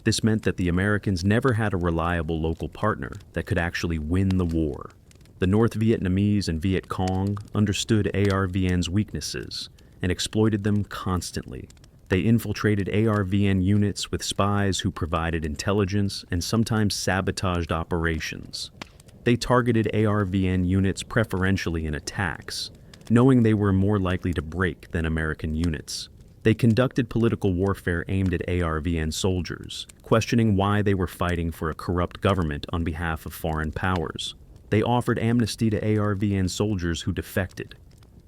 This meant that the Americans never had a reliable local partner that could actually win the war. The North Vietnamese and Viet Cong understood ARVN's weaknesses and exploited them constantly. They infiltrated ARVN units with spies who provided intelligence and sometimes sabotaged operations. They targeted ARVN units preferentially in attacks, knowing they were more likely to break than American units. They conducted political warfare aimed at ARVN soldiers, questioning why they were fighting for a corrupt government on behalf of foreign powers. They offered amnesty to ARVN soldiers who defected.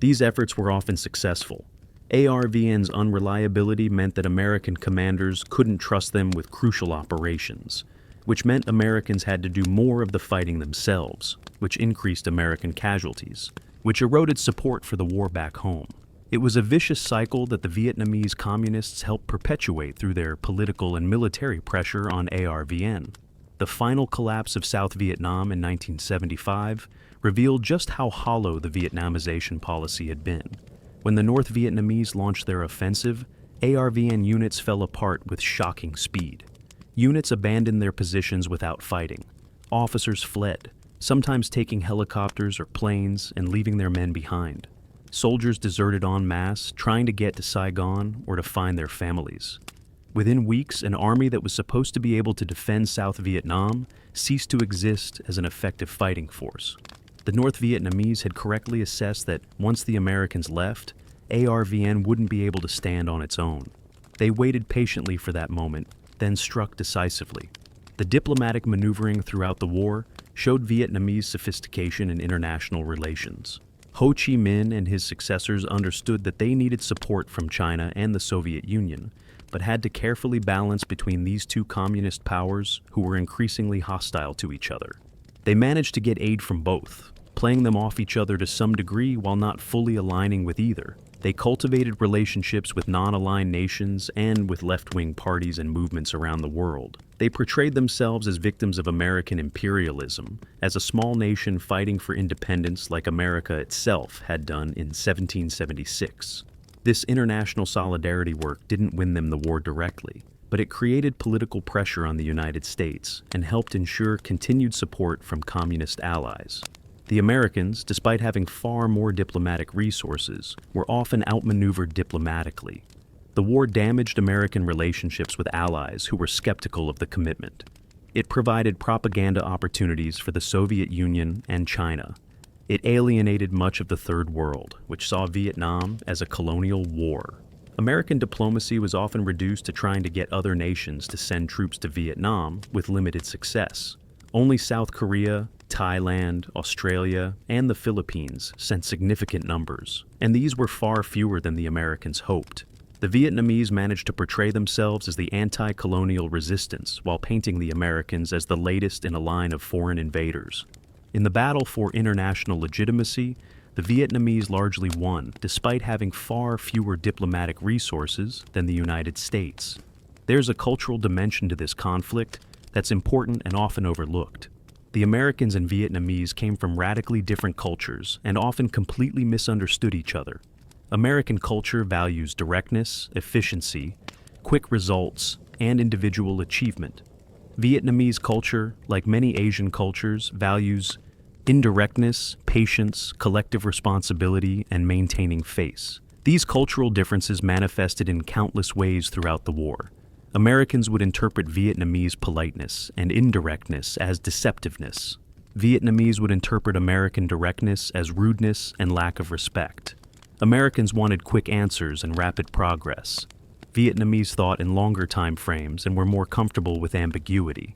These efforts were often successful. ARVN's unreliability meant that American commanders couldn't trust them with crucial operations, which meant Americans had to do more of the fighting themselves, which increased American casualties, which eroded support for the war back home. It was a vicious cycle that the Vietnamese communists helped perpetuate through their political and military pressure on ARVN. The final collapse of South Vietnam in 1975 revealed just how hollow the Vietnamization policy had been. When the North Vietnamese launched their offensive, ARVN units fell apart with shocking speed. Units abandoned their positions without fighting. Officers fled, sometimes taking helicopters or planes and leaving their men behind. Soldiers deserted en masse, trying to get to Saigon or to find their families. Within weeks, an army that was supposed to be able to defend South Vietnam ceased to exist as an effective fighting force. The North Vietnamese had correctly assessed that once the Americans left, ARVN wouldn't be able to stand on its own. They waited patiently for that moment, then struck decisively. The diplomatic maneuvering throughout the war showed Vietnamese sophistication in international relations. Ho Chi Minh and his successors understood that they needed support from China and the Soviet Union, but had to carefully balance between these two communist powers who were increasingly hostile to each other. They managed to get aid from both, playing them off each other to some degree while not fully aligning with either. They cultivated relationships with non-aligned nations and with left-wing parties and movements around the world. They portrayed themselves as victims of American imperialism, as a small nation fighting for independence like America itself had done in 1776. This international solidarity work didn't win them the war directly, but it created political pressure on the United States and helped ensure continued support from communist allies. The Americans, despite having far more diplomatic resources, were often outmaneuvered diplomatically. The war damaged American relationships with allies who were skeptical of the commitment. It provided propaganda opportunities for the Soviet Union and China. It alienated much of the Third World, which saw Vietnam as a colonial war. American diplomacy was often reduced to trying to get other nations to send troops to Vietnam with limited success. Only South Korea, Thailand, Australia, and the Philippines sent significant numbers, and these were far fewer than the Americans hoped. The Vietnamese managed to portray themselves as the anti-colonial resistance while painting the Americans as the latest in a line of foreign invaders. In the battle for international legitimacy, the Vietnamese largely won, despite having far fewer diplomatic resources than the United States. There's a cultural dimension to this conflict that's important and often overlooked. The Americans and Vietnamese came from radically different cultures and often completely misunderstood each other. American culture values directness, efficiency, quick results, and individual achievement. Vietnamese culture, like many Asian cultures, values indirectness, patience, collective responsibility, and maintaining face. These cultural differences manifested in countless ways throughout the war. Americans would interpret Vietnamese politeness and indirectness as deceptiveness. Vietnamese would interpret American directness as rudeness and lack of respect. Americans wanted quick answers and rapid progress. Vietnamese thought in longer time frames and were more comfortable with ambiguity.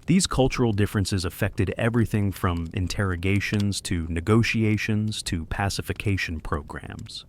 These cultural differences affected everything from interrogations to negotiations to pacification programs.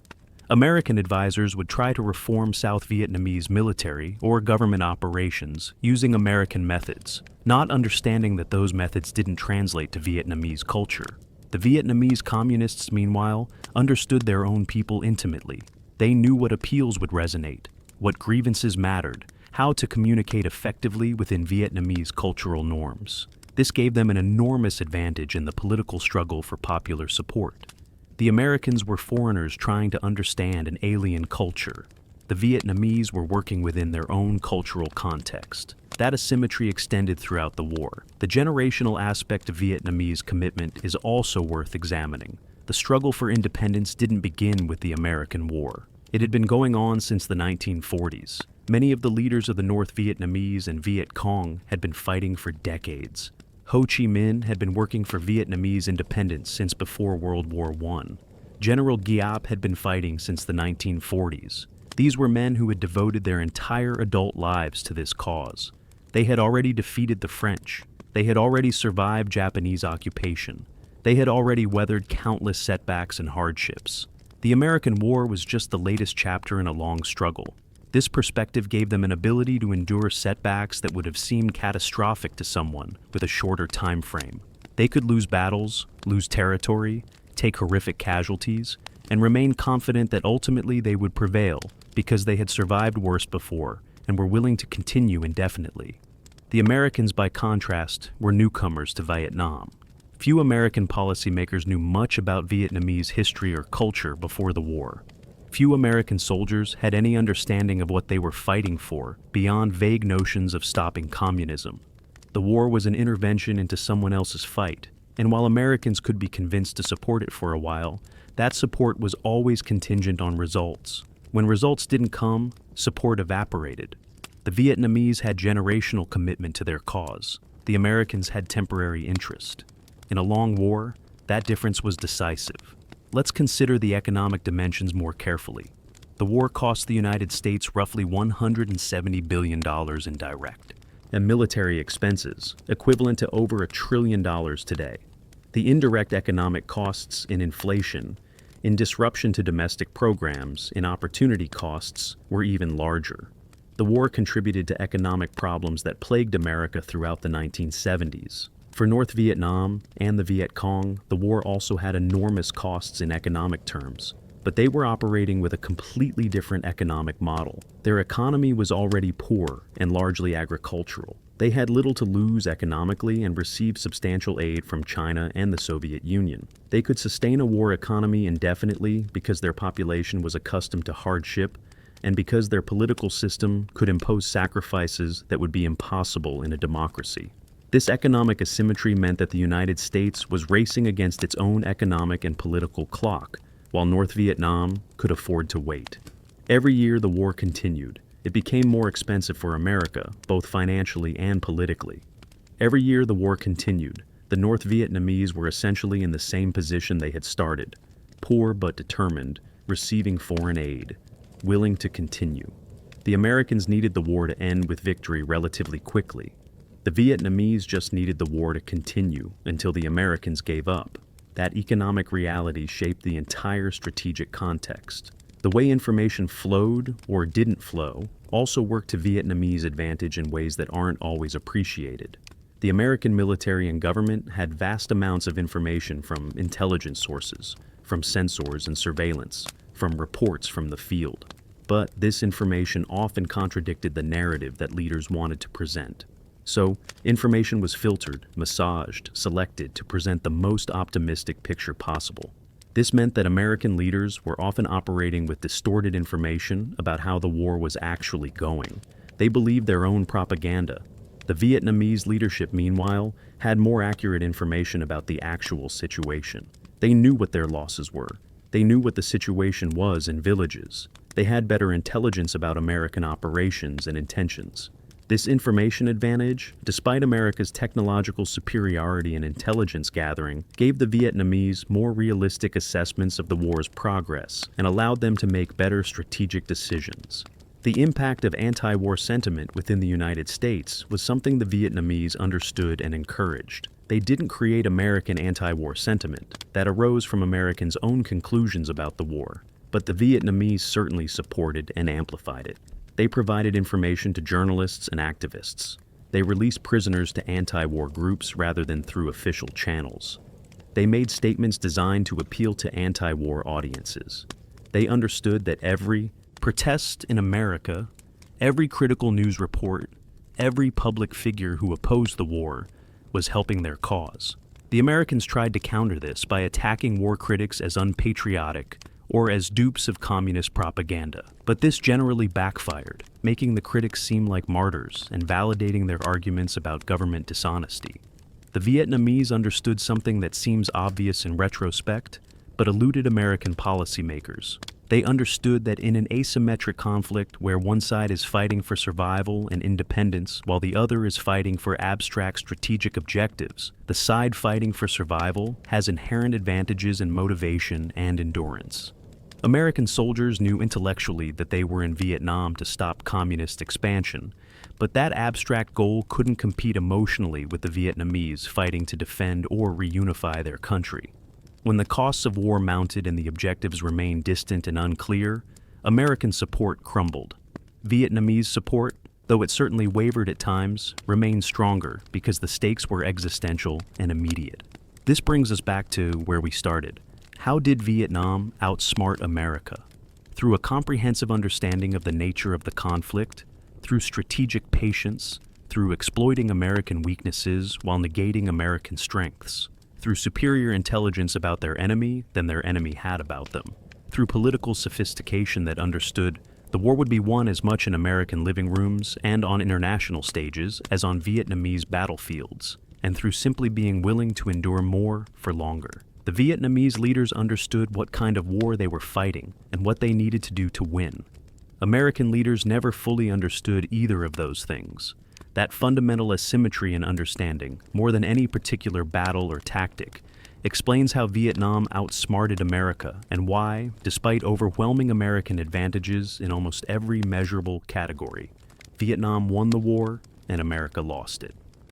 American advisors would try to reform South Vietnamese military or government operations using American methods, not understanding that those methods didn't translate to Vietnamese culture. The Vietnamese communists, meanwhile, understood their own people intimately. They knew what appeals would resonate, what grievances mattered, how to communicate effectively within Vietnamese cultural norms. This gave them an enormous advantage in the political struggle for popular support. The Americans were foreigners trying to understand an alien culture. The Vietnamese were working within their own cultural context. That asymmetry extended throughout the war. The generational aspect of Vietnamese commitment is also worth examining. The struggle for independence didn't begin with the American War. It had been going on since the 1940s. Many of the leaders of the North Vietnamese and Viet Cong had been fighting for decades. Ho Chi Minh had been working for Vietnamese independence since before World War I. General Giap had been fighting since the 1940s. These were men who had devoted their entire adult lives to this cause. They had already defeated the French. They had already survived Japanese occupation. They had already weathered countless setbacks and hardships. The American War was just the latest chapter in a long struggle. This perspective gave them an ability to endure setbacks that would have seemed catastrophic to someone with a shorter time frame. They could lose battles, lose territory, take horrific casualties, and remain confident that ultimately they would prevail because they had survived worse before and were willing to continue indefinitely. The Americans, by contrast, were newcomers to Vietnam. Few American policymakers knew much about Vietnamese history or culture before the war. Few American soldiers had any understanding of what they were fighting for beyond vague notions of stopping communism. The war was an intervention into someone else's fight, and while Americans could be convinced to support it for a while, That support was always contingent on results. When results didn't come, support evaporated. The Vietnamese had generational commitment to their cause. The Americans had temporary interest. In a long war, that difference was decisive. Let's consider the economic dimensions more carefully. The war cost the United States roughly $170 billion in direct and military expenses, equivalent to over $1 trillion today. The indirect economic costs in inflation, in disruption to domestic programs, in opportunity costs, were even larger. The war contributed to economic problems that plagued America throughout the 1970s. For North Vietnam and the Viet Cong, the war also had enormous costs in economic terms. But they were operating with a completely different economic model. Their economy was already poor and largely agricultural. They had little to lose economically and received substantial aid from China and the Soviet Union. They could sustain a war economy indefinitely because their population was accustomed to hardship and because their political system could impose sacrifices that would be impossible in a democracy. This economic asymmetry meant that the United States was racing against its own economic and political clock, while North Vietnam could afford to wait. Every year the war continued. It became more expensive for America, both financially and politically. Every year the war continued. The North Vietnamese were essentially in the same position they had started, poor but determined, receiving foreign aid, willing to continue. The Americans needed the war to end with victory relatively quickly. The Vietnamese just needed the war to continue until the Americans gave up. That economic reality shaped the entire strategic context. The way information flowed or didn't flow also worked to Vietnamese advantage in ways that aren't always appreciated. The American military and government had vast amounts of information from intelligence sources, from sensors and surveillance, from reports from the field. But this information often contradicted the narrative that leaders wanted to present. So, information was filtered, massaged, selected to present the most optimistic picture possible. This meant that American leaders were often operating with distorted information about how the war was actually going. They believed their own propaganda. The Vietnamese leadership, meanwhile, had more accurate information about the actual situation. They knew what their losses were. They knew what the situation was in villages. They had better intelligence about American operations and intentions. This information advantage, despite America's technological superiority and intelligence gathering, gave the Vietnamese more realistic assessments of the war's progress and allowed them to make better strategic decisions. The impact of anti-war sentiment within the United States was something the Vietnamese understood and encouraged. They didn't create American anti-war sentiment that arose from Americans' own conclusions about the war, but the Vietnamese certainly supported and amplified it. They provided information to journalists and activists. They released prisoners to anti-war groups rather than through official channels. They made statements designed to appeal to anti-war audiences. They understood that every protest in America, every critical news report, every public figure who opposed the war was helping their cause. The Americans tried to counter this by attacking war critics as unpatriotic or as dupes of communist propaganda. But this generally backfired, making the critics seem like martyrs and validating their arguments about government dishonesty. The Vietnamese understood something that seems obvious in retrospect, but eluded American policymakers. They understood that in an asymmetric conflict where one side is fighting for survival and independence while the other is fighting for abstract strategic objectives, the side fighting for survival has inherent advantages in motivation and endurance. American soldiers knew intellectually that they were in Vietnam to stop communist expansion, but that abstract goal couldn't compete emotionally with the Vietnamese fighting to defend or reunify their country. When the costs of war mounted and the objectives remained distant and unclear, American support crumbled. Vietnamese support, though it certainly wavered at times, remained stronger because the stakes were existential and immediate. This brings us back to where we started. How did Vietnam outsmart America? Through a comprehensive understanding of the nature of the conflict, through strategic patience, through exploiting American weaknesses while negating American strengths, through superior intelligence about their enemy than their enemy had about them, through political sophistication that understood the war would be won as much in American living rooms and on international stages as on Vietnamese battlefields, and through simply being willing to endure more for longer. The Vietnamese leaders understood what kind of war they were fighting and what they needed to do to win. American leaders never fully understood either of those things. That fundamental asymmetry in understanding, more than any particular battle or tactic, explains how Vietnam outsmarted America and why, despite overwhelming American advantages in almost every measurable category, Vietnam won the war and America lost it.